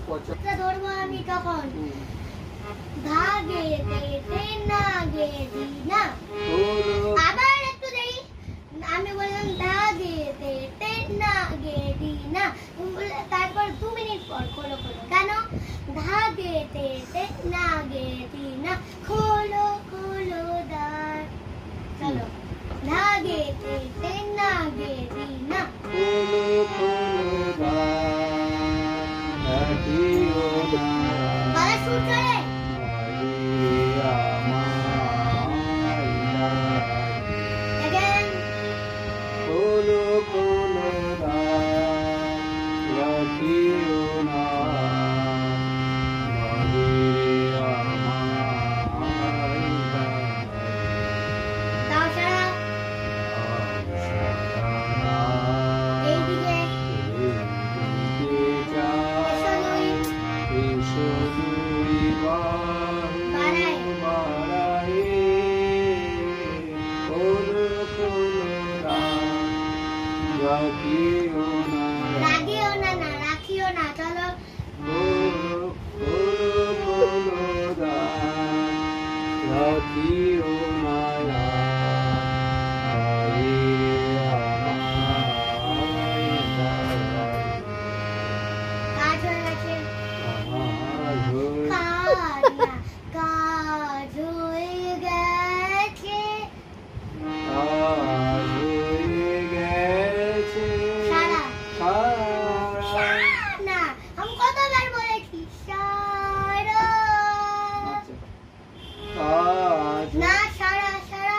ধরবো আমি তখন ধাগে তেতে না গে দিনা আবার একটু দেই আমি বললাম ধাগে তেতে না গে দিনা তারপর 2 মিনিট পর খোলো খোলো কেন ধাগে তেতে না গে দিনা খোলো খোলো দ্বার চলো ধাগে তেতে না গে দিনা খোলো খোলো দ্বার লাগিও না গলা সুর চলে খোলো খোলো দ্বার লাগিও না রাখিও না না রাখিও না চলো রাখিও না কাজ হয়ে গেছে কাজ হয়ে গেছে সারা না আমি কতবার বলেছি সারা না সারা সারা